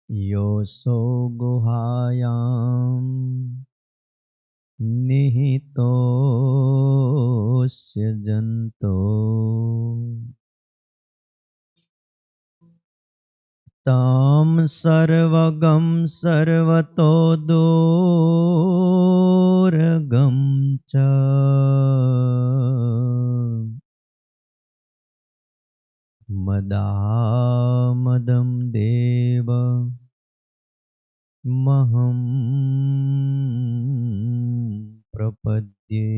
योऽसौ गुहायां निहितोऽस्य जन्तो तं सर्वगं सर्वतो दूरगं च मदामदं देव महं प्रपद्ये।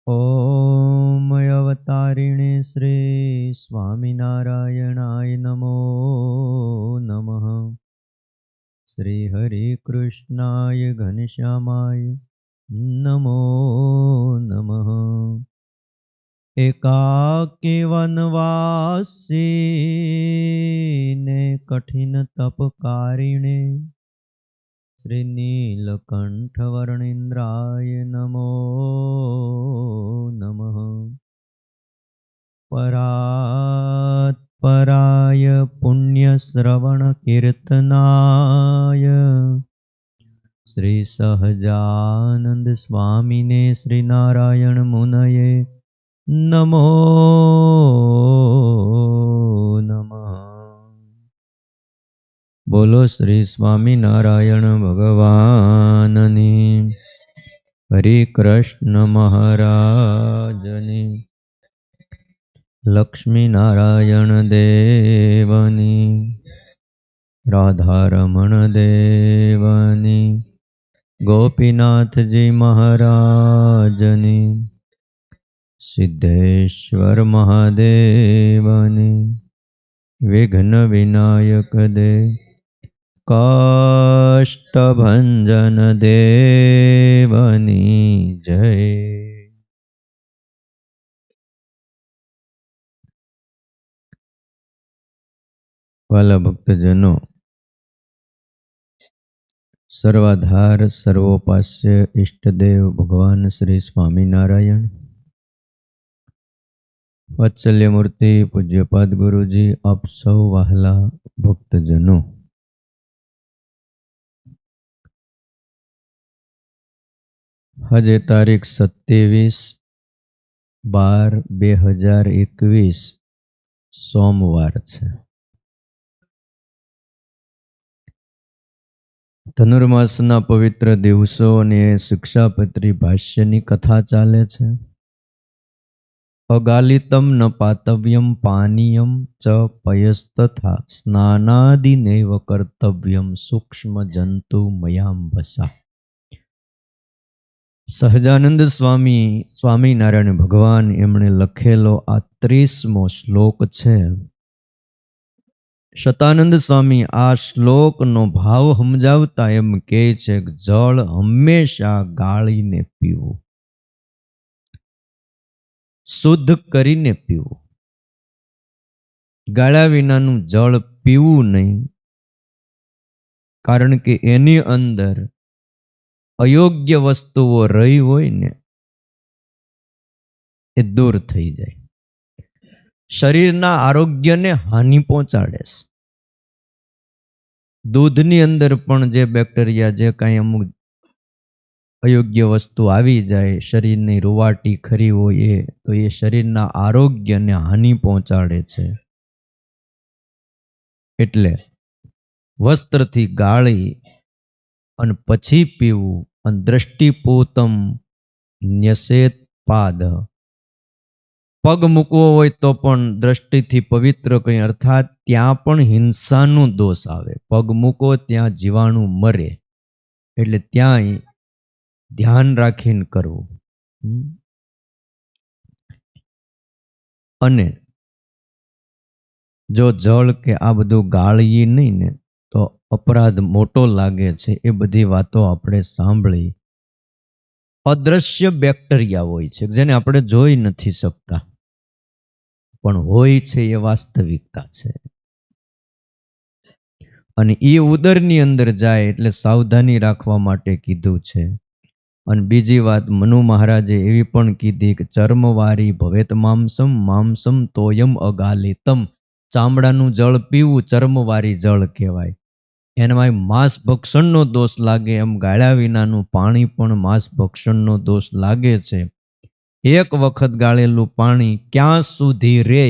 ॐ अवतारिणे श्री स्वामिनारायणाय नमो नमः। श्री हरे कृष्णाय घनश्यामाय नमो नमः। एकाकी वनवासी ने कठिन तपकारिणे श्री नीलकंठ वर्णेन्द्राय नमो नमः। परात्पराय पुण्यश्रवण कीर्तनाय श्री सहजानंद स्वामिने श्री नारायण मुनये नमो नमः। बोलो श्री स्वामी नारायण भगवाननी। हरे कृष्ण महाराजनी। लक्ष्मी नारायण देवनी। राधारमण देवनी। गोपीनाथ जी महाराजनी। सिद्धेश्वर महादेवनी। विघ्न विनायक देव काष्ठभंजन देवनी जय। वाला भक्तजनों, सर्वाधार सर्वोपास्य इष्टदेव भगवान श्री स्वामीनारायण, वात्सल्य मूर्ति पूज्यपाद गुरुजी, आप सौ वहाला भक्तजनों, આજે તારીખ 27/12/2021 સોમવાર છે। ધનુર્માસના પવિત્ર દિવસો અને શિક્ષાપત્રી ભાષ્યની કથા ચાલે છે। અગાલિતમ ન પાતવ્યમ પાનીયમ ચ પયસ્તથા સ્નાનાદિનેવ કર્તવ્યમ સૂક્ષ્મ જંતુ મયાંબસા। સહજાનંદ સ્વામી સ્વામિનારાયણ ભગવાન એમણે લખેલો આ 30મો શ્લોક છે। શતાનંદ સ્વામી આ શ્લોકનો ભાવ સમજાવતા એમ કહે છે કે જળ હંમેશા ગાળીને પીવું, શુદ્ધ કરીને પીવું, ગાળ્યા વિનાનું જળ પીવું નહીં, કારણ કે એની અંદર અયોગ્ય વસ્તુઓ રહી હોય ને એ દૂર થઈ જાય, શરીરના આરોગ્યને હાનિ પહોંચાડે છે। દૂધની અંદર પણ જે બેક્ટેરિયા, જે કાંઈ અમુક અયોગ્ય વસ્તુ આવી જાય, શરીરની રૂવાટી ખરી હોય એ, તો એ શરીરના આરોગ્યને હાનિ પહોંચાડે છે। એટલે વસ્ત્રથી ગાળી અને પછી પીવું। અને દ્રષ્ટિપૂતમ ન્યસેત પાદ, પગ મૂકવો હોય તો પણ દ્રષ્ટિથી પવિત્ર કંઈ, અર્થાત ત્યાં પણ હિંસાનો દોષ આવે। પગ મૂકો ત્યાં જીવાણુ મરે, એટલે ત્યાં ધ્યાન રાખીને કરવું। અને જો જળ કે આ બધું ગાળીએ નહીં ને તો અપરાધ મોટો લાગે છે। એ બધી વાતો આપણે સાંભળી। અદ્રશ્ય બેક્ટેરિયા હોય છે જેને આપણે જોઈ નથી શકતા, પણ હોય છે, એ વાસ્તવિકતા છે। અને એ ઉદરની અંદર જાય એટલે સાવધાની રાખવા માટે કીધું છે। અને બીજી વાત મનુ મહારાજે એવી પણ કીધી કે ચર્મવારી ભવેત માંસમ માંસમ તોયમ અગાલિતમ. ચામડાનું જળ પીવું ચર્મવારી જળ કહેવાય. એનામાં માંસ ભક્ષણનો દોષ લાગે એમ ગાળ્યા વિનાનું પાણી પણ માંસ ભક્ષણનો દોષ લાગે છે. એક વખત ગાળેલું પાણી ક્યાં સુધી રે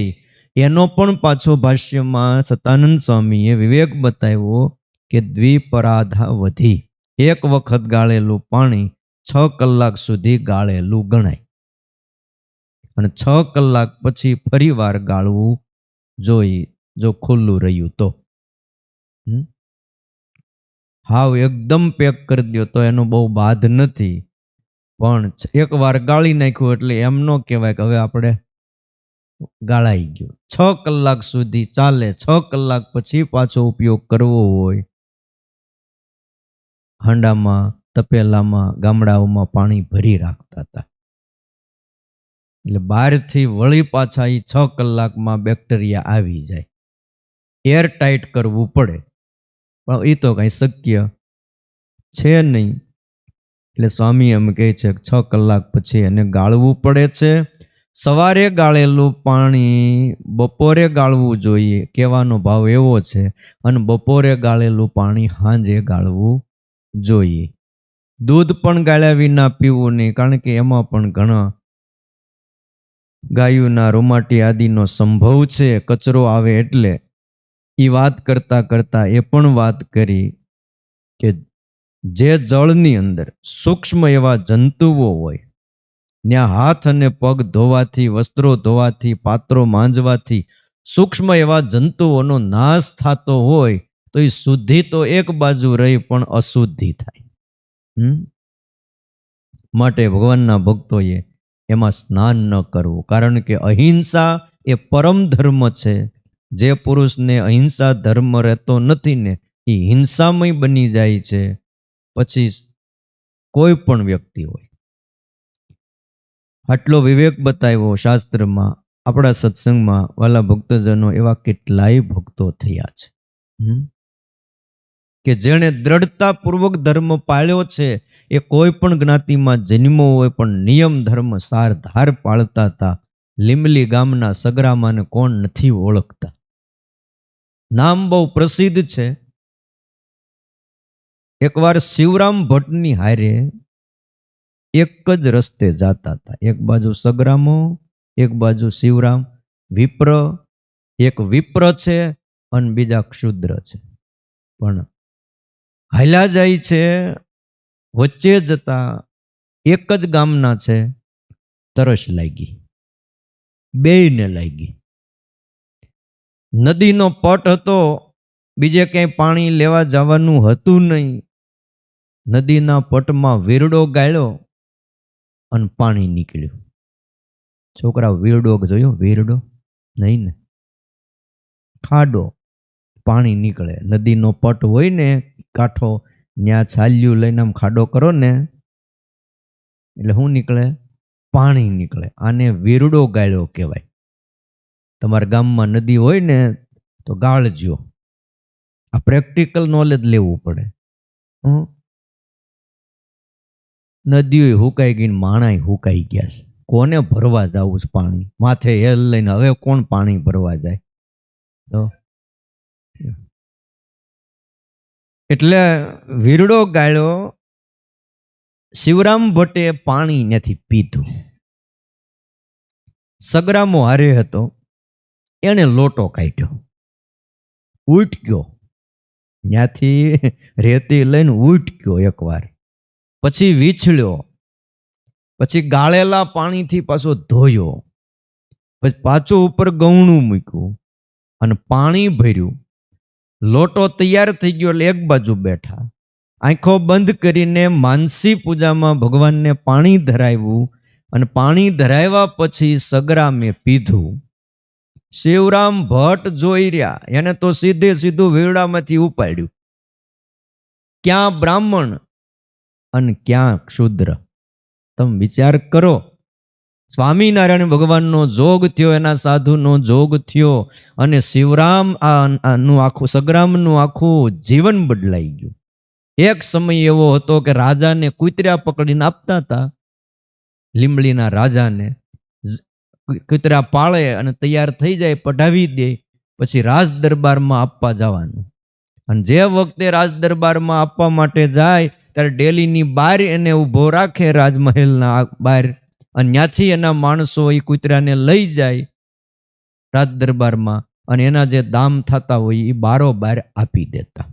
એનો પણ પાછો ભાષ્યમાં સતાનંદ સ્વામીએ વિવેક બતાવ્યો કે દ્વિપરાધા વધી. એક વખત ગાળેલું પાણી 6 કલાક સુધી ગાળેલું ગણાય અને 6 કલાક પછી ફરીવાર ગાળવું જોઈએ જો ખુલ્લું રહ્યું તો. હાવ એકદમ પેક કરી દો તો એનો બહુ બાદ નથી, પણ એકવાર ગાળી નાખ્યું એટલે એમ ન કહેવાય કે હવે આપણે ગાળાઈ ગયું. 6 કલાક સુધી ચાલે. 6 કલાક પછી પાછો ઉપયોગ કરવો હોય, હાંડામાં તપેલામાં ગામડાઓમાં પાણી ભરી રાખતા હતા. એટલે બહારથી વળી પાછા એ 6 કલાકમાં બેક્ટેરિયા આવી જાય. એર ટાઈટ કરવું પડે, પણ એ તો કઈ શક્ય છે નહીં. એટલે સ્વામી એમ કહે છે કે 6 કલાક પછી એને ગાળવું પડે છે. સવારે ગાળેલું પાણી બપોરે ગાળવું જોઈએ, કહેવાનો ભાવ એવો છે. અને બપોરે ગાળેલું પાણી સાંજે ગાળવું જોઈએ. દૂધ પણ ગાળ્યા વિના પીવું નહીં, કારણ કે એમાં પણ ઘણા ગાયોના રોમાટી આદિનો સંભવ છે. કચરો આવે એટલે એ વાત કરતા કરતા એ પણ વાત કરી કે જે જળની અંદર સૂક્ષ્મ એવા જંતુઓ હોય, ત્યાં હાથ અને પગ ધોવાથી, વસ્ત્રો ધોવાથી, પાત્રો માંજવાથી સૂક્ષ્મ એવા જંતુઓનો નાશ થતો હોય તો એ શુદ્ધિ તો એક બાજુ રહી પણ અશુદ્ધિ થાય. માટે ભગવાનના ભક્તોએ એમાં સ્નાન ન કરવું, કારણ કે અહિંસા એ પરમ ધર્મ છે. જે પુરુષને અહિંસા ધર્મ રહેતો નથી ને એ હિંસામય બની જાય છે. પછી કોઈ પણ વ્યક્તિ હોય. આટલો વિવેક બતાવ્યો શાસ્ત્રમાં. આપણા સત્સંગમાં વાલા ભક્તજનો એવા કેટલાય ભક્તો થયા છે કે જેણે દ્રઢતાપૂર્વક ધર્મ પાળ્યો છે. એ કોઈ પણ જ્ઞાતિમાં જન્મો હોય પણ નિયમ ધર્મ સાર ધાર પાળતા હતા. લીમલી ગામના સગરામાને કોણ નથી ઓળખતા? નામ બહુ પ્રસિદ્ધ છે. એકવાર શિવરામ ભટ્ટની હારે એક જ રસ્તે જાતા હતા. એક બાજુ સગરામો, એક બાજુ શિવરામ. વિપ્ર, એક વિપ્ર છે અને બીજા ક્ષુદ્ર છે, પણ હાલ્યા જાય છે. વચ્ચે જતા એક જ ગામના છે. તરસ લાગી, બેયને લાગી. નદીનો પટ હતો, બીજે ક્યાંય પાણી લેવા જવાનું હતું નહીં. નદીના પટમાં વીરડો ગાળ્યો અને પાણી નીકળ્યું. છોકરા વીરડો જોયો? વીરડો નહીં ને, ખાડો, પાણી નીકળે. નદીનો પટ હોય ને કાંઠો, ત્યાં છાલ્યું લઈને આમ ખાડો કરો ને એટલે શું નીકળે? પાણી નીકળે. આને વીરડો ગાળ્યો કહેવાય. તમારા ગામમાં નદી હોય ને તો ગાળજો. આ પ્રેક્ટિકલ નોલેજ લેવું પડે. નદીઓ હુકાઈ ગઈ, માણાય હુકાઈ ગયા છે. કોને ભરવા જવું છે પાણી? માથે હેલ લઈને હવે કોણ પાણી ભરવા જાય? તો એટલે વીરડો ગાળ્યો. શિવરામ ભટ્ટે પાણી નથી પીધું. સગરામો હારે હતો, એને લોટો કાઢ્યો, ઉટક્યો. ત્યાંથી રેતી લઈને ઉટક્યો એકવાર, પછી વીછળ્યો, પછી ગાળેલા પાણીથી પાછો ધોયો, પછી પાછું ઉપર ગૌણું મૂક્યું અને પાણી ભર્યું. લોટો તૈયાર થઈ ગયો એટલે એક બાજુ બેઠા, આંખો બંધ કરીને માનસી પૂજામાં ભગવાનને પાણી ધરાવ્યું અને પાણી ધરાવ્યા પછી સગરામે પીધું. શિવરામ ભટ્ટ જોઈ રહ્યા, એને તો સીધે સીધું વીરડામાંથી ઉપાડ્યું. ક્યાં બ્રાહ્મણ અને ક્યાં ક્ષુદ્ર? તમે વિચાર કરો. સ્વામિનારાયણ ભગવાનનો જોગ થયો, એના સાધુનો જોગ થયો અને શિવરામ આનું આખું સગરામનું આખું જીવન બદલાઈ ગયું. એક સમય એવો હતો કે રાજાને કૂતરા પકડીને આપતા હતા, લીંબડીના રાજાને કૂતરા પાળે અને તૈયાર થઈ જાય, પઢાવી દે, પછી રાજ દરબારમાં આપવા જવાનું. અને જે વખતે રાજ દરબારમાં આપવા માટે જાય ત્યારે ડેલીની બહાર એને ઊભો રાખે, રાજમહેલના બહાર, અને ત્યાંથી એના માણસો એ કૂતરાને લઈ જાય રાજ દરબારમાં, અને એના જે દામ થતા હોય એ બારોબાર આપી દેતા.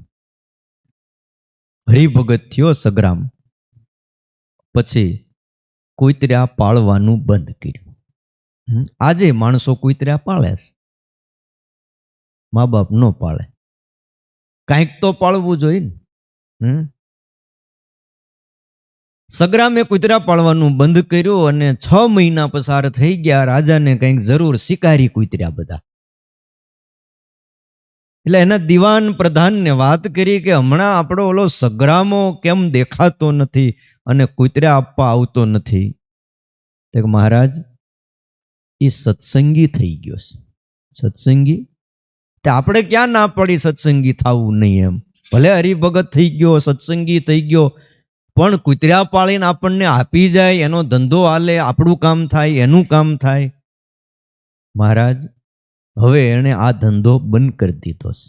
હરિભગત થયો સગ્રામ, પછી કૂતરા પાળવાનું બંધ કર્યું. આજે માણસો કૂતરા પાળે છે, મા બાપ ન પાળે. કાંઈક તો પાળવું જોઈએ ને. સગ્રામે કૂતરા પાળવાનું બંધ કર્યું અને 6 મહિના પસાર થઈ ગયા. રાજાને કંઈક જરૂર, શિકારી કૂતરા બધા. એટલે એના દિવાન પ્રધાનને વાત કરી કે હમણાં આપણો ઓલો સગ્રામો કેમ દેખાતો નથી અને કૂતરા આપવા આવતો નથી? તો મહારાજ, એ સત્સંગી થઈ ગયો છે. સત્સંગી તે આપણે ક્યાં ના પડી સત્સંગી થવું નહીં એમ? ભલે હરિભગત થઈ ગયો, સત્સંગી થઈ ગયો, પણ કૂતરા પાળીને આપણને આપી જાય, એનો ધંધો હાલે, આપણું કામ થાય, એનું કામ થાય. મહારાજ, હવે એણે આ ધંધો બંધ કરી દીધો છે.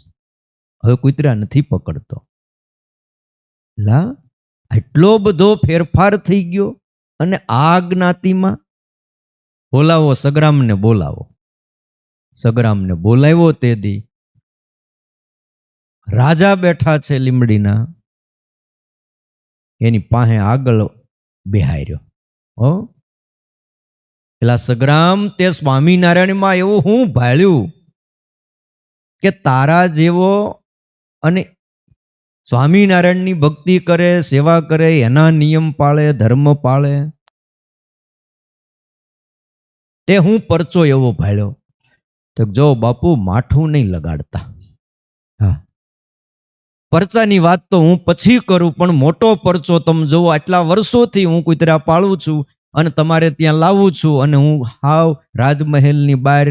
હવે કૂતરા નથી પકડતો. લા, એટલો બધો ફેરફાર થઈ ગયો. અને આ જ્ઞાતિમાં બોલાવો, સગ્રામને બોલાવો. સગ્રામને બોલાવ્યો તે દી રાજા બેઠા છે લીંબડીના, એની પાસે આગળ બેહાર્યો. હો, પેલા સગ્રામ, તે સ્વામિનારાયણમાં એવું હું ભાળ્યું કે તારા જેવો અને સ્વામિનારાયણની ભક્તિ કરે, સેવા કરે, એના નિયમ પાળે, ધર્મ પાળે, તે હું પરચો એવો ભાળ્યો. તો જો બાપુ, માઠું નહીં લગાડતા. હા, પરચાની વાત તો હું પછી કરું, પણ મોટો પરચો તમે જોવો. આટલા વર્ષોથી હું કૂતરા પાળું છું અને તમારે ત્યાં લાવું છું, અને હું હાવ રાજમહેલની બહાર,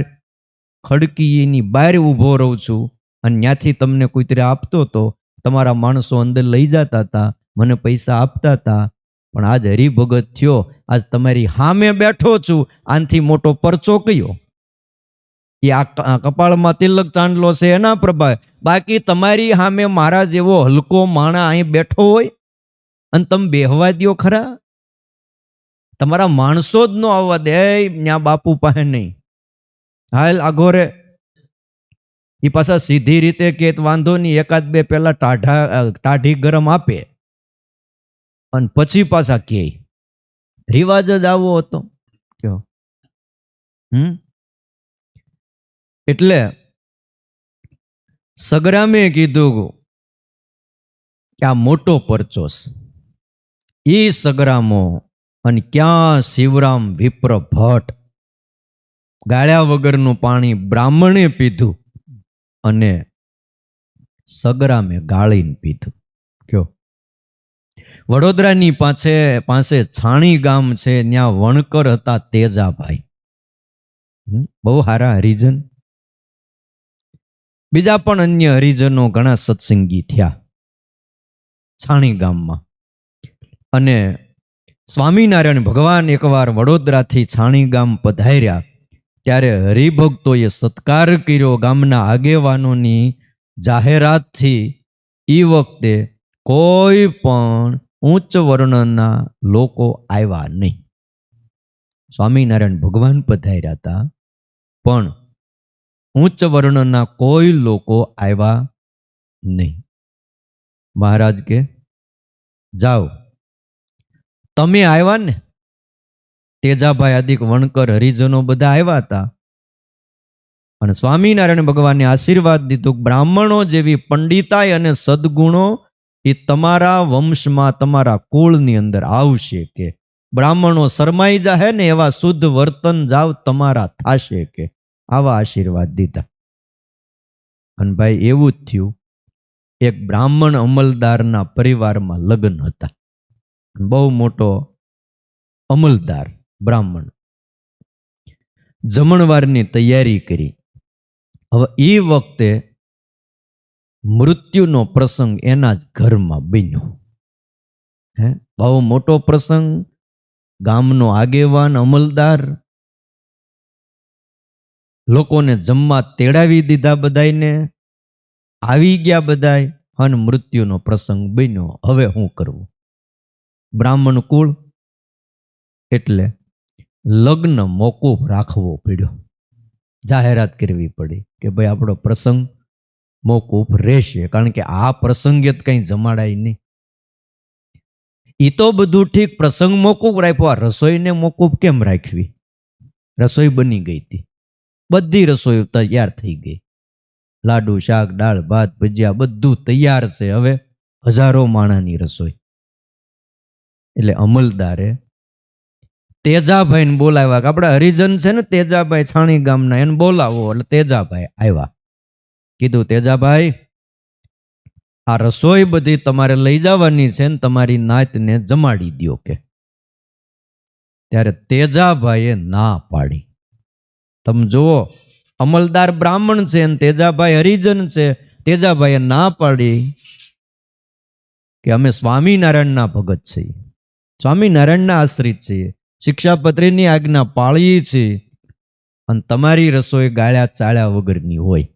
ખડકીની બહાર ઊભો રહું છું, અને ત્યાંથી તમને કૂતરા આપતો હતો. તમારા માણસો અંદર લઈ જતા હતા, મને પૈસા આપતા હતા, પણ આજ હરિભગત થયો, આજ તમારી સામે બેઠો છું, આનથી મોટો પરચો કયો? એ આ કપાળમાં તિલક ચાંદલો છે એના પ્રભાવે. બાકી તમારી સામે મારા જેવો હલકો માણા અહીં બેઠો હોય અને તમે બેહવા દ્યો ખરા? તમારા માણસો જ ન આવવા દે, ત્યાં બાપુ પાસે નહીં. હાલ આગોરે એ પાછા સીધી રીતે કે વાંધો નહીં, એકાદ બે પેલા ટાઢી ગરમ આપે અને પછી પાછા કે રિવાજ જ આવો હતો. એટલે સગ્રામે કીધું કે આ મોટો પરચો છે. એ સગ્રામો અને ક્યાં શિવરામ વિપ્ર ભટ્ટ, ગાળ્યા વગરનું પાણી બ્રાહ્મણે પીધું અને સગ્રામે ગાળીને પીધું. કયો? વડોદરાની પાસે છાણી ગામ છે, ત્યાં વણકર હતા તેજાભાઈ, બહુ સારા હરિજન. બીજા પણ અન્ય હરિજનો ઘણા સત્સંગી થયા છાણી ગામમાં. અને સ્વામિનારાયણ ભગવાન એકવાર વડોદરાથી છાણી ગામ પધાર્યા, ત્યારે હરિભક્તોએ સત્કાર કર્યો. ગામના આગેવાનોની જાહેરાતથી એ વખતે કોઈ પણ ઉચ્ચ વર્ણના લોકો આવ્યા નહીં. સ્વામિનારાયણ ભગવાન પધાર્યા હતા, પણ ઉચ્ચ વર્ણના કોઈ લોકો આવ્યા નહીં. મહારાજ કે જાઓ, તમે આવ્યા ને, તેજાભાઈ આદિક વણકર હરિજનો બધા આવ્યા હતા, અને સ્વામિનારાયણ ભગવાને આશીર્વાદ દીધું, બ્રાહ્મણો જેવી પંડિતાઈ અને સદગુણો એ તમારા વંશમાં, તમારા કુળની અંદર આવશે. કે બ્રાહ્મણો શરમાઈ જાહે ને એવા શુદ્ધ વર્તન જાવ તમારા થાશે. કે આવા આશીર્વાદ દીધા. અને ભાઈ એવું જ થયું. એક બ્રાહ્મણ અમલદારના પરિવારમાં લગ્ન હતા. બહુ મોટો અમલદાર બ્રાહ્મણ. જમણવારની તૈયારી કરી. હવે એ વખતે મૃત્યુનો પ્રસંગ એના જ ઘરમાં બન્યો. બહુ મોટો પ્રસંગ. ગામનો આગેવાન અમલદાર લોકોને જમવા તેડાવી દીધા, બધાઈને આવી ગયા બધાય, અને મૃત્યુનો પ્રસંગ બન્યો. હવે શું કરવું? બ્રાહ્મણ કુળ એટલે લગ્ન મોકૂફ રાખવો પડ્યો. જાહેરાત કરવી પડી કે ભાઈ આપણો પ્રસંગ મોકૂફ રહેશે, કારણ કે આ પ્રસંગે જ કંઈ જમાડાય નહીં. એ તો બધું ઠીક, પ્રસંગ મોકૂફ રાખ્યો, આ રસોઈને મોકૂફ કેમ રાખવી? રસોઈ બની ગઈ હતી, બધી રસોઈ તૈયાર થઈ ગઈ. લાડુ, શાક, દાળ, ભાત, ભજીયા બધું તૈયાર છે. હવે હજારો માણાની રસોઈ. એટલે અમલદારે તેજાભાઈને બોલાવ્યા કે આપણે હરિજન છે ને તેજાભાઈ છાણી ગામના, એને બોલાવો. એટલે તેજાભાઈ આવ્યા. કીધું, તેજાભાઈ આ રસોઈ બધી તમારે લઈ જવાની છે ને તમારી નાતને જમાડી દો કે. ત્યારે તેજાભાઈએ ના પાડી. તમે જુઓ, અમલદાર બ્રાહ્મણ છે અને તેજાભાઈ હરિજન છે. તેજાભાઈએ ના પાડી કે અમે સ્વામિનારાયણના ભગત છીએ, સ્વામિનારાયણના આશ્રિત છીએ, શિક્ષાપત્રીની આજ્ઞા પાળીએ છીએ, અને તમારી રસોઈ ગાળ્યા ચાળ્યા વગરની હોય.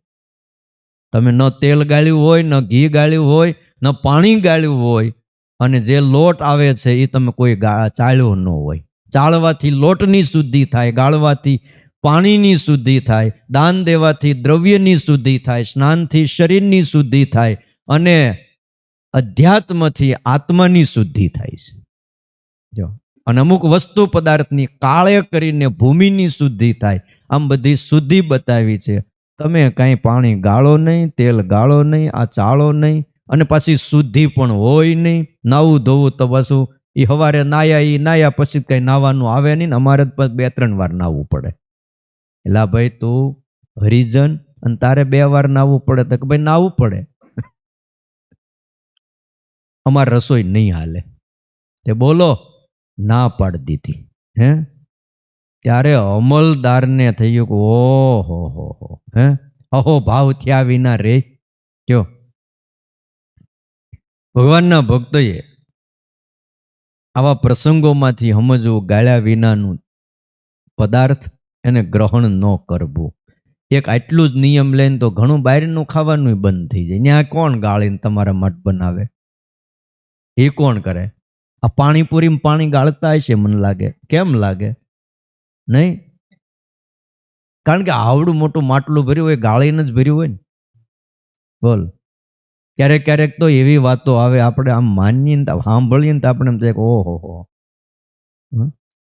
તમે ન તેલ ગાળ્યું હોય, ન ઘી ગાળ્યું હોય, ન પાણી ગાળ્યું હોય, અને જે લોટ આવે છે એ તમે કોઈ ચાળ્યો ન હોય. ચાળવાથી લોટની શુદ્ધિ થાય, ગાળવાથી પાણીની શુદ્ધિ થાય, દાન દેવાથી દ્રવ્યની શુદ્ધિ થાય, સ્નાનથી શરીરની શુદ્ધિ થાય, અને અધ્યાત્મથી આત્માની શુદ્ધિ થાય છે. જો, અને અમુક વસ્તુ પદાર્થની કાળે કરીને ભૂમિની શુદ્ધિ થાય. આમ બધી શુદ્ધિ બતાવી છે. તમે કાંઈ પાણી ગાળો નહીં, તેલ ગાળો નહીં, આ ચાળો નહીં, અને પાછી શુદ્ધિ પણ હોય નહીં. નાવું ધોવું તો પાછું એ સવારે નાયા પછી કઈ નાવાનું આવે નહીં, અમારે 2-3 વાર નાવું પડે. એટલે ભાઈ તું હરિજન અને તારે 2 વાર નાવું પડે, તો ભાઈ નાવું પડે, અમારે રસોઈ નહીં હાલે. તે બોલો, ના પાડી દીધી. ત્યારે અમલદારને થયું કે ઓહો હો, અહો ભાવ થયા વિના રે. કયો ભગવાનના ભક્તોએ આવા પ્રસંગોમાંથી સમજવું, ગાળ્યા વિનાનું પદાર્થ એને ગ્રહણ ન કરવું. એક આટલું જ નિયમ લઈને તો ઘણું બહારનું ખાવાનું બંધ થઈ જાય. ત્યાં કોણ ગાળીને તમારા મઠ બનાવે? એ કોણ કરે? આ પાણીપુરીમાં પાણી ગાળતા હશે મને લાગે. કેમ લાગે? નહીં, કારણ કે આવડું મોટું માટલું ભર્યું હોય, ગાળીને જ ભર્યું હોય ને. બોલ, ક્યારેક ક્યારેક તો એવી વાતો આવે, આપણે આમ માનીએ ને સાંભળીએ ને તો આપણે એમ થાય કે ઓહો હો.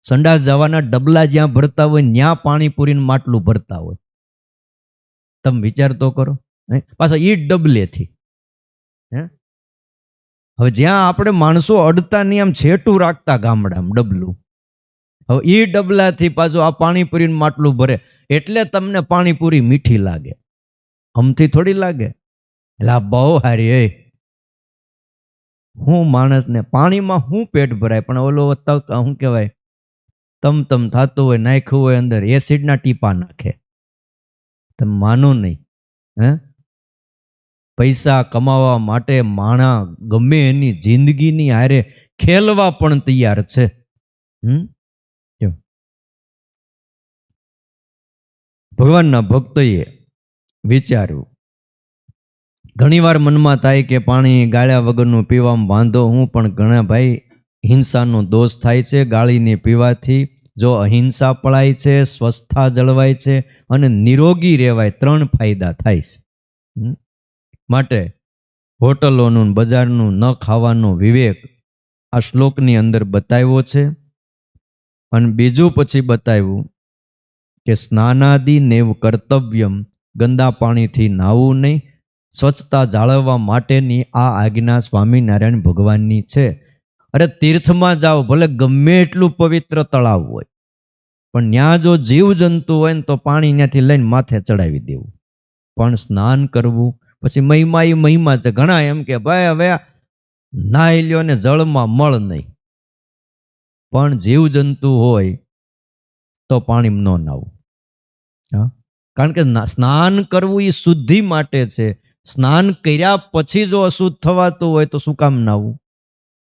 સંડાસ જવાના ડબલા જ્યાં ભરતા હોય ત્યાં પાણીપુરીનું માટલું ભરતા હોય. તમે વિચાર તો કરો. પાછા ઈ ડબલેથી. હવે જ્યાં આપણે માણસો અડતા નહીં, આમ છેટું રાખતા ગામડામાં ડબલું, હવે ઈ ડબલાથી પાછું આ પાણીપુરીનું માટલું ભરે. એટલે તમને પાણીપુરી મીઠી લાગે, અમથી થોડી લાગે. એટલે આ બહુ હારી. હું માણસને પાણીમાં હું પેટ ભરાય, પણ ઓલો શું કહેવાય, તમ થતું હોય, નાખ્યું હોય અંદર એસિડના ટીપા નાખે. તમે માનો નહીં. પૈસા કમાવા માટે માણા ગમે એની જિંદગીની હારે ખેલવા પણ તૈયાર છે. ભગવાનના ભક્તોએ વિચાર્યું. ઘણીવાર મનમાં થાય કે પાણી ગાળ્યા વગરનું પીવામાં વાંધો હું, પણ ઘણા ભાઈ હિંસાનો દોષ થાય છે ગાળીને પીવાથી. જો અહિંસા પળાય છે, સ્વસ્થતા જળવાય છે, અને નિરોગી રહેવાય. 3 ફાયદા થાય છે. માટે હોટલોનું બજારનું ન ખાવાનો વિવેક આ શ્લોકની અંદર બતાવ્યો છે. અને બીજું પછી બતાવ્યું કે સ્નાનાદિ નેવ કર્તવ્યમ, ગંદા પાણીથી નાવું નહીં. સ્વચ્છતા જાળવવા માટેની આ આજ્ઞા સ્વામિનારાયણ ભગવાનની છે. અરે તીર્થમાં જાઓ, ભલે ગમે એટલું પવિત્ર તળાવ હોય, પણ ત્યાં જો જીવજંતુ હોય ને તો પાણી ત્યાંથી લઈને માથે ચડાવી દેવું. પણ સ્નાન કરવું, પછી મહિમા એ મહિમા છે. ઘણા એમ કે ભાઈ હવે નાહી લ્યો ને જળમાં મળ નહીં, પણ જીવજંતુ હોય તો પાણીમાં ન નાવું. કારણ કે સ્નાન કરવું એ શુદ્ધિ માટે છે. સ્નાન કર્યા પછી જો અશુદ્ધ થવાતું હોય તો શું કામ નાવું?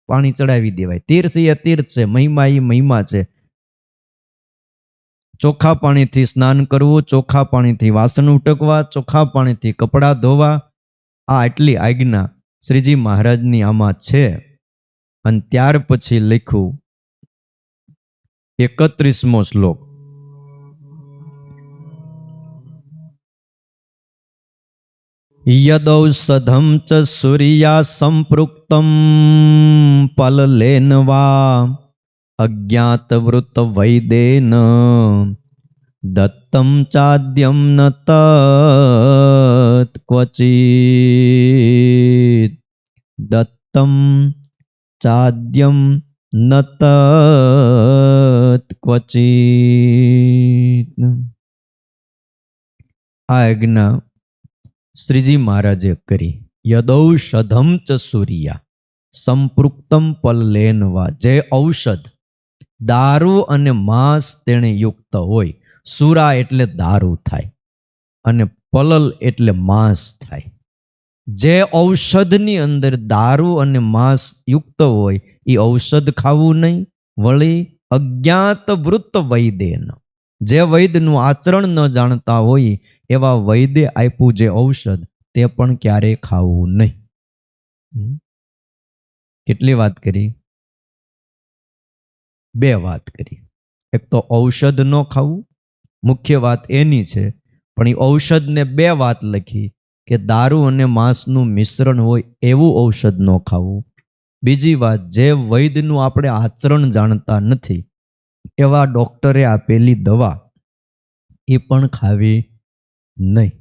પાણી ચડાવી દેવાય. તીર્થ એ તીર્થ છે, મહિમા એ મહિમા છે. ચોખ્ખા પાણીથી સ્નાન કરવું, ચોખ્ખા પાણીથી વાસણ ઉટકવા, ચોખ્ખા પાણીથી કપડાં ધોવા, આ એટલી આજ્ઞા શ્રીજી મહારાજની આમાં છે. અને ત્યાર પછી લખ્યું 31મો શ્લોક. યદૌષધમ ચ સૂર્યા સંપૃક્તમ પલલેન વા અજ્ઞાતવૃત વૈદેન દત્તમ ચાદ્યમ ન તત ક્વચિત દત્તમ ચાદ્યમ ન તત ક્વચિત. આ આજ્ઞા શ્રીજી મહારાજે કરી. યદૌષધમ ચ સૂર્યા સંપૃક્તમ પલલેનવા. જે ઔષધ દારૂ અને માંસ તેણે યુક્ત હોય. સુરા એટલે દારૂ થાય અને પલલ એટલે માંસ થાય. જે ઔષધની અંદર દારૂ અને માંસ યુક્ત હોય એ ઔષધ ખાવું નહીં. વળી અજ્ઞાત વૃત્ત વૈદેન, જે વૈદનું આચરણ ન જાણતા હોય એવા વૈદે આપ્યું જે ઔષધ તે પણ ક્યારેય ખાવું નહીં. કેટલી વાત કરી? 2 વાત કરી. એક તો ઔષધ ન ખાવું, મુખ્ય વાત એની છે, પણ એ ઔષધને 2 વાત લખી કે દારૂ અને માંસનું મિશ્રણ હોય એવું ઔષધ ન ખાવું. બીજી વાત, જે વૈદનું આપણે આચરણ જાણતા નથી એવા ડોક્ટરે આપેલી દવા એ પણ ખાવી નહીં.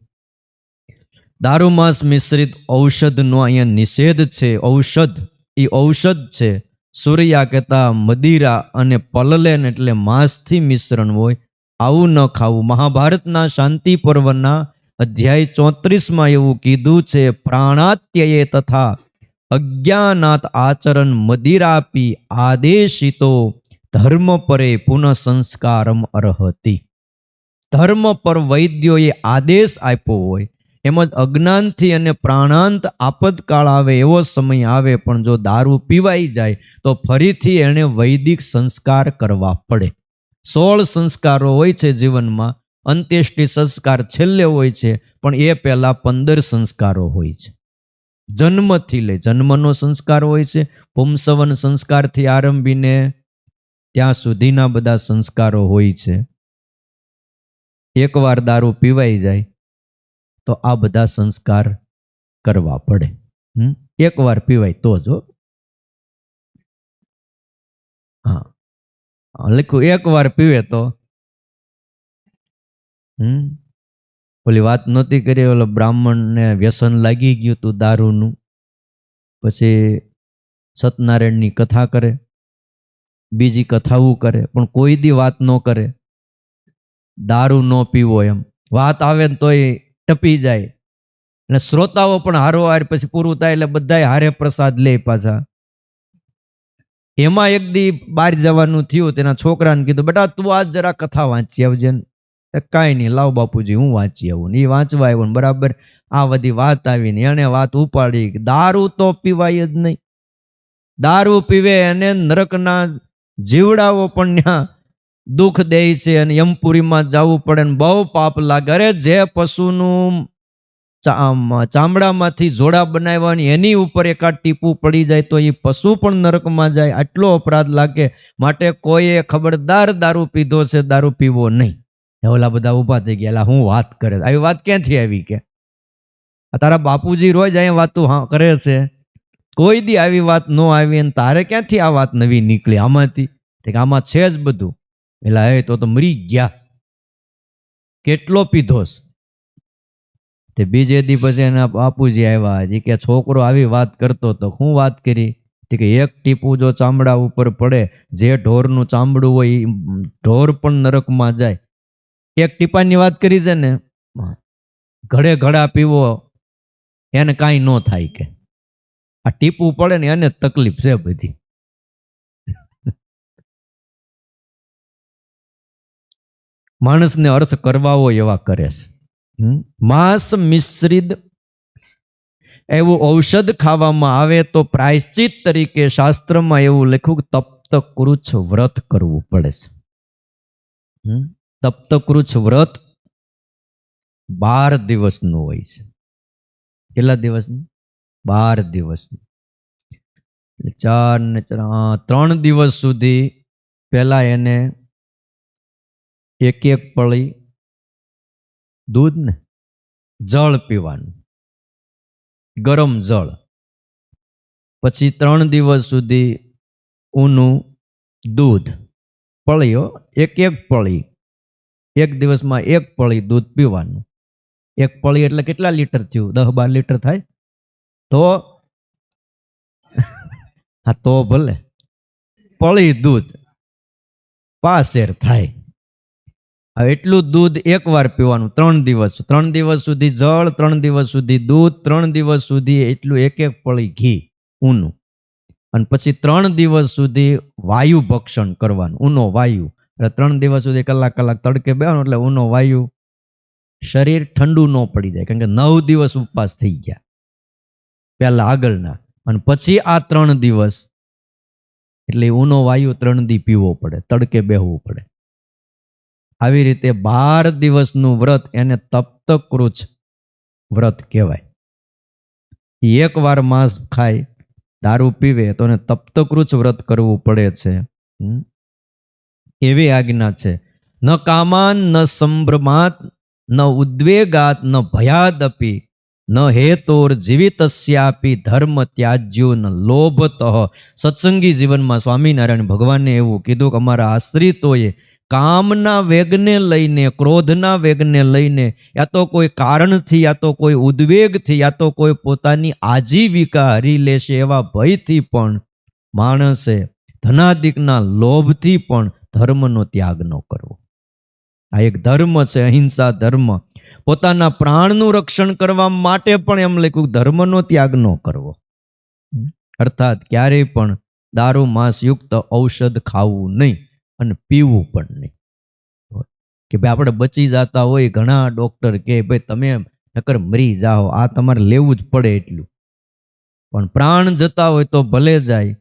દારૂ માંસ મિશ્રિત ઔષધનો અહીંયા નિષેધ છે. ઔષધ એ ઔષધ છે. સૂર્યા કહેતા મદિરા અને પલલેન એટલે માંસથી મિશ્રણ હોય આવું ન ખાવું. મહાભારતના શાંતિ પર્વના અધ્યાય 34માં એવું કીધું છે, પ્રાણાત્યયે તથા અજ્ઞાનાત આચરણ મદિરાપી આદેશિતો ધર્મ પરે પુનઃ સંસ્કારમ અર્હતિ. ધર્મ પર વૈદ્યોએ આદેશ આપ્યો હોય એમ જ અજ્ઞાનથી અને પ્રાણાંત આપતકાળ આવે એવો સમય આવે પણ જો દારૂ પીવાઈ જાય તો ફરીથી એણે વૈદિક સંસ્કાર કરવા પડે. 16 સંસ્કારો હોય છે જીવનમાં. અંત્યેષ્ટિ સંસ્કાર છેલ્લે હોય છે, પણ એ પહેલા 15 સંસ્કારો હોય છે. જન્મથી લઈ જન્મનો સંસ્કાર હોય છે, પુંસવન સંસ્કારથી આરંભીને ત્યાં સુધીના બધા સંસ્કારો હોય છે. એકવાર દારૂ પીવાઈ જાય તો આ બધા સંસ્કાર કરવા પડે. એકવાર પીવાય તો જ. હા, લખ્યું એકવાર પીવે તો. ઓલી વાત નહોતી કરી, ઓલો બ્રાહ્મણને વ્યસન લાગી ગયું હતું દારૂનું. પછી સત્યનારાયણની કથા કરે, બીજી કથાઓ કરે, પણ કોઈ દી વાત ન કરે દારૂ ન પીવો એમ. વાત આવે ને તોય ટપી જાય અને શ્રોતાઓ પણ હારોહાર પછી પૂરું થાય એટલે બધા હારે પ્રસાદ લે પાછા. એમાં એક દી બહાર જવાનું થયું, તેના છોકરાને કીધું, બેટા તું આજ જરા કથા વાંચી આવજે. કાંઈ નહીં, લાવ બાપુજી હું વાંચી આવું. એ વાંચવા આવ્યો ને બરાબર આ બધી વાત આવીને એને વાત ઉપાડી. દારૂ તો પીવાય જ નહીં. દારૂ પીવે એને નરકના જીવડાઓ પણ ત્યાં દુઃખ દે છે અને યમપુરીમાં જવું પડે ને બહુ પાપ લાગે. અરે જે પશુનું ચામડામાંથી જોડા બનાવવાની એની ઉપર એકાદ ટીપું પડી જાય તો એ પશુ પણ નરકમાં જાય. આટલો અપરાધ લાગે. માટે કોઈએ ખબરદાર દારૂ પીધો છે દારૂ પીવો નહીં. ઓલા બધા ઊભા થઈ ગયા, હું વાત કરે, આવી વાત ક્યાંથી આવી? કે તારા બાપુજી રોજ અહીંયા વાતો કરે છે, કોઈ દી આવી વાત ન આવી અને તારે ક્યાંથી આ વાત નવી નીકળી આમાંથી? આમાં છે જ બધું. એટલે હે તો મરી ગયા. કેટલો પીધોસ? તે બીજે દી પછી એના બાપુજી આવ્યા કે છોકરો આવી વાત કરતો તો હું વાત કરી? કે એક ટીપું જો ચામડા ઉપર પડે, જે ઢોરનું ચામડું હોય ઢોર પણ નરકમાં જાય. એક ટીપાની વાત કરી છે ને, ઘડે ઘડા પીવો એને કાંઈ ન થાય. કે આ ટીપું પડે ને એને તકલીફ છે બધી. માણસને અર્થ કરવાવો એવા કરે છે. માંસ મિશ્રિત એવું ઔષધ ખાવામાં આવે તો પ્રાયશ્ચિત તરીકે શાસ્ત્રમાં એવું લખ્યું કે તપ્ત કૃચ્છ વ્રત કરવું પડે છે. તપ્ત કૃચ્છ વ્રત 12 દિવસનું હોય છે. કેટલા દિવસનું? 12 દિવસનું. 4 ને 3 દિવસ સુધી પહેલા એને એક પળી દૂધ ને જળ પીવાનું, ગરમ જળ. પછી 3 દિવસ સુધી ઊનું દૂધ, પળીઓ એક પળી, એક દિવસમાં 1 પળી દૂધ પીવાનું. 1 પળી એટલે કેટલા લીટર થયું? 10-12 લીટર થાય તો હા તો ભલે પળી દૂધ 5 શેર થાય. હવે એટલું દૂધ એકવાર પીવાનું 3 દિવસ. 3 દિવસ સુધી જળ, 3 દિવસ સુધી દૂધ, 3 દિવસ સુધી એટલું એક પળી ઘી ઊનું. અને પછી 3 દિવસ સુધી વાયુ ભક્ષણ કરવાનું, ઊનો વાયુ. એટલે 3 દિવસ સુધી કલાક તડકે બેવાનું એટલે ઊનો વાયુ શરીર ઠંડુ ન પડી જાય, કારણ કે 9 દિવસ ઉપવાસ થઈ ગયા પહેલા આગળના. અને પછી આ 3 દિવસ એટલે ઊનો વાયુ 3 દી પીવો પડે, તડકે બેહવું પડે. આવી રીતે 12 દિવસનું વ્રત એને તપ્ત કૃચ્છ વ્રત કહેવાય. એકવાર માંસ ખાય, દારૂ પીવે તો એને તપ્ત કૃચ્છ વ્રત કરવું પડે છે. એવી આજ્ઞા છે. ન કામાન ન સંભ્રમાત ન ઉદ્વેગાત ન ભયાદપી ન હેતોર જીવિતસ્યાપી ધર્મ ત્યાજ્યો ન લોભતઃ. સત્સંગી જીવનમાં સ્વામિનારાયણ ભગવાને એવું કીધું કે અમારા આશ્રિતોએ કામના વેગને લઈને, ક્રોધના વેગને લઈને, યા તો કોઈ કારણથી, યા તો કોઈ ઉદ્વેગથી, યા તો કોઈ પોતાની આજીવિકા હરી લેશે એવા ભયથી પણ માણસે ધનાદિકના લોભથી પણ ધર્મનો ત્યાગ ન કરવો. આ એક ધર્મ છે, અહિંસા ધર્મ. પોતાના પ્રાણનું રક્ષણ કરવા માટે પણ એમ લખ્યું ધર્મનો ત્યાગ ન કરવો. અર્થાત ક્યારેય પણ દારૂ માંસયુક્ત ઔષધ ખાવું નહીં અને પીવું પણ નહીં. કે ભાઈ આપણે બચી જતા હોય, ઘણા ડોક્ટર કે ભાઈ તમે નકર મરી જાઓ, આ તમારે લેવું જ પડે એટલું. પણ પ્રાણ જતા હોય તો ભલે જાય,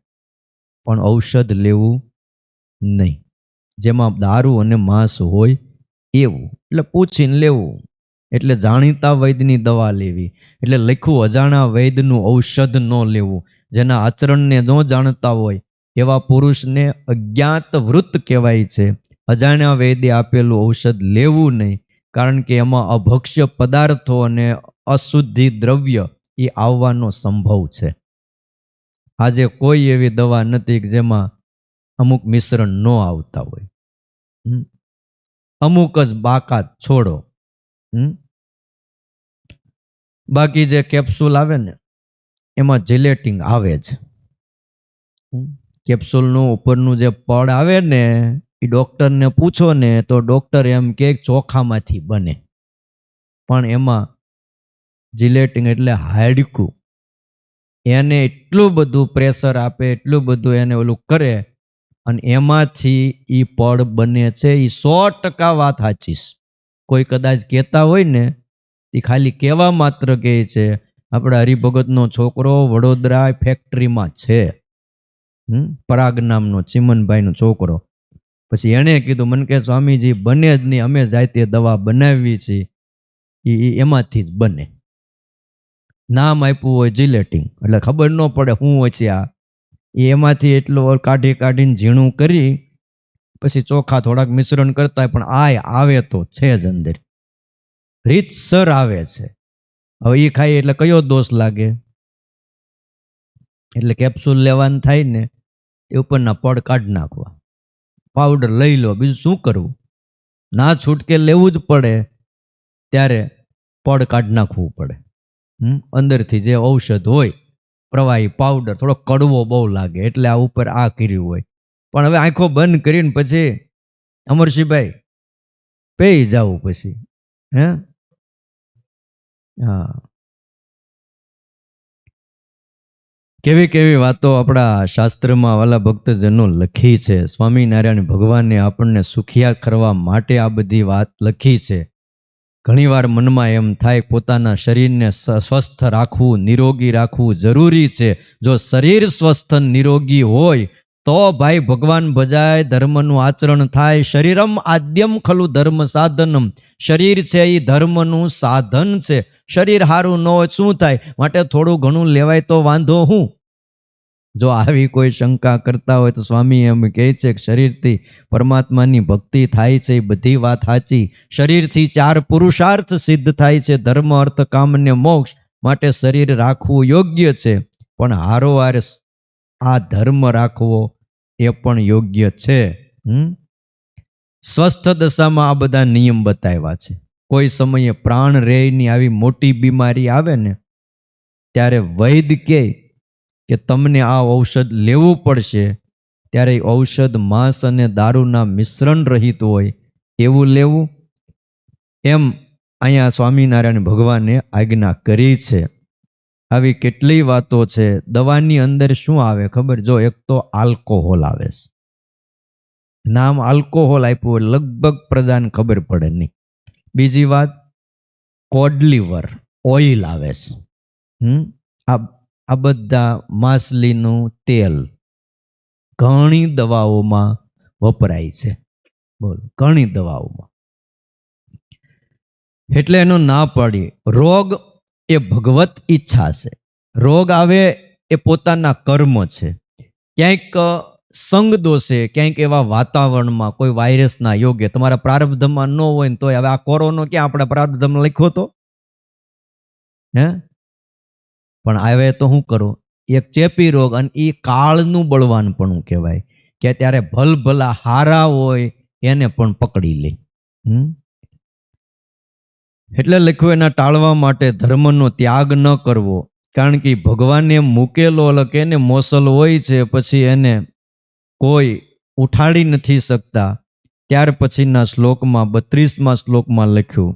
પણ ઔષધ લેવું નહીં. જેમાં દારૂ અને માંસ હોય એવું. એટલે પૂછીને લેવું. એટલે જાણીતા વૈદ્યની દવા લેવી. એટલે લખ્યું અજાણા વૈદ્યનું ઔષધ ન લેવું. જેના આચરણને ન જાણતા હોય એવા પુરુષને અજ્ઞાત વૃત્ત કહેવાય છે. અજાણ્યા વૈદ્ય આપેલું ઔષધ લેવું નહીં, કારણ કે એમાં અભક્ષ્ય પદાર્થો અને અશુદ્ધિ દ્રવ્ય એ આવવાનો સંભવ છે. આજે કોઈ એવી દવા નથી કે જેમાં અમુક મિશ્રણ ન આવતા હોય. અમુક જ બાકાત છોડો. બાકી જે કેપ્સ્યુલ આવે ને એમાં જિલેટિન આવે જ. કેપ્સ્યુલનું ઉપરનું જે પડ આવે ને એ ડોક્ટરને પૂછો ને તો ડોક્ટર એમ કે ચોખામાંથી બને, પણ એમાં જિલેટિન એટલે હાડકું. એને એટલું બધું પ્રેશર આપે, એટલું બધું એને ઓલું કરે, અને એમાંથી એ પડ બને છે. એ 100% વાત સાચી છે. કોઈ કદાચ કહેતા હોય ને એ ખાલી કહેવા માત્ર કહે છે. આપણા હરિભગતનો છોકરો વડોદરા ફેક્ટરીમાં છે, પરાગ નામનો ચિમનભાઈનો છોકરો. પછી એણે કીધું મને કે સ્વામીજી બને જ નહીં, અમે જાતે દવા બનાવી છીએ, એમાંથી જ બને. નામ આપ્યું હોય જિલેટિન, એટલે ખબર ન પડે શું હોય છે આ. એમાંથી એટલું કાઢીને ઝીણું કરી પછી ચોખા થોડાક મિશ્રણ કરતા હોય, પણ આવે તો છે જ અંદર, રીતસર આવે છે. હવે એ ખાઈ એટલે કયો દોષ લાગે? એટલે કેપ્સ્યુલ લેવાનું થાય ને એ ઉપરના પડ કાઢી નાખવા, પાવડર લઈ લો, બીજું શું કરવું? ના છૂટકે લેવું જ પડે ત્યારે પડ કાઢી નાખવું પડે. અંદરથી જે ઔષધ હોય પ્રવાહી પાવડર થોડો કડવો બહુ લાગે એટલે આ ઉપર આ કર્યું હોય. પણ હવે આંખો બંધ કરીને પછી અમરસિંહભાઈ પેઈ જાવું પછી. હા, કેવી કેવી વાતો આપણા શાસ્ત્રમાં વાલા ભક્તજનો લખી છે. સ્વામિનારાયણ ભગવાને આપણને સુખિયા કરવા માટે આ બધી વાત લખી છે. ઘણીવાર મનમાં એમ થાય પોતાના શરીરને સ્વસ્થ રાખવું, નિરોગી રાખવું જરૂરી છે. જો શરીર સ્વસ્થ નિરોગી હોય તો ભાઈ ભગવાન ભજાય, ધર્મનું આચરણ થાય. શરીરમ આદ્યમ ખલુ ધર્મ સાધનમ. શરીર છે એ ધર્મનું સાધન છે. શરીર સારું ન હોય શું થાય? માટે થોડું ઘણું લેવાય તો વાંધો હું? જો આવી કોઈ શંકા કરતા હોય તો સ્વામી એમ કહે છે કે શરીરથી પરમાત્માની ભક્તિ થાય છે, એ બધી વાત સાચી. શરીરથી 4 પુરુષાર્થ સિદ્ધ થાય છે, ધર્મ, અર્થ, કામ અને મોક્ષ. માટે શરીર રાખવું યોગ્ય છે, પણ હારોહાર આ ધર્મ રાખવો એ પણ યોગ્ય છે. સ્વસ્થ દશામાં આ બધા નિયમ બતાવ્યા છે. કોઈ સમયે પ્રાણ રેયની આવી મોટી બીમારી આવે ને ત્યારે વૈદ કે તમને આ ઔષધ લેવું પડશે, ત્યારે ઔષધ માંસ અને દારૂના મિશ્રણ રહિત હોય એવું લેવું. એમ અહીંયા સ્વામિનારાયણ ભગવાને આજ્ઞા કરી છે. આવી કેટલી વાતો છે. દવાની અંદર શું આવે ખબર? જો એક તો આલ્કોહોલ આવે છે. નામ આલ્કોહોલ આપ્યું લગભગ પ્રજાને ખબર પડે નહીં. બીજી વાત, કોડ લીવર ઓઇલ આવે છે. આ બધા માછલીનું તેલ ઘણી દવાઓમાં વપરાય છે. બોલો, ઘણી દવાઓમાં. એટલે એનો ના પાડી. રોગ એ ભગવત ઈચ્છા છે. રોગ આવે એ પોતાના કર્મ છે. ક્યાંક સંગ દોષે, ક્યાંક એવા વાતાવરણમાં, કોઈ વાયરસના યોગ્ય તમારા પ્રારબ્ધમાં ન હોય ને તો હવે આ કોરોનો ક્યાં આપણા પ્રારબ્ધમાં લખ્યો તો? પણ આવે તો શું કરો? એક ચેપી રોગ, અને એ કાળનું બળવાનપણું કહેવાય કે ત્યારે ભલભલા હારા હોય એને પણ પકડી લે. એટલે લખ્યું એના ટાળવા માટે ધર્મનો ત્યાગ ન કરવો. કારણ કે ભગવાને મૂકેલો લકે ને મોસલ હોય છે, પછી એને કોઈ ઉઠાડી નથી શકતા. ત્યાર પછીના શ્લોકમાં 32મા શ્લોકમાં લખ્યું,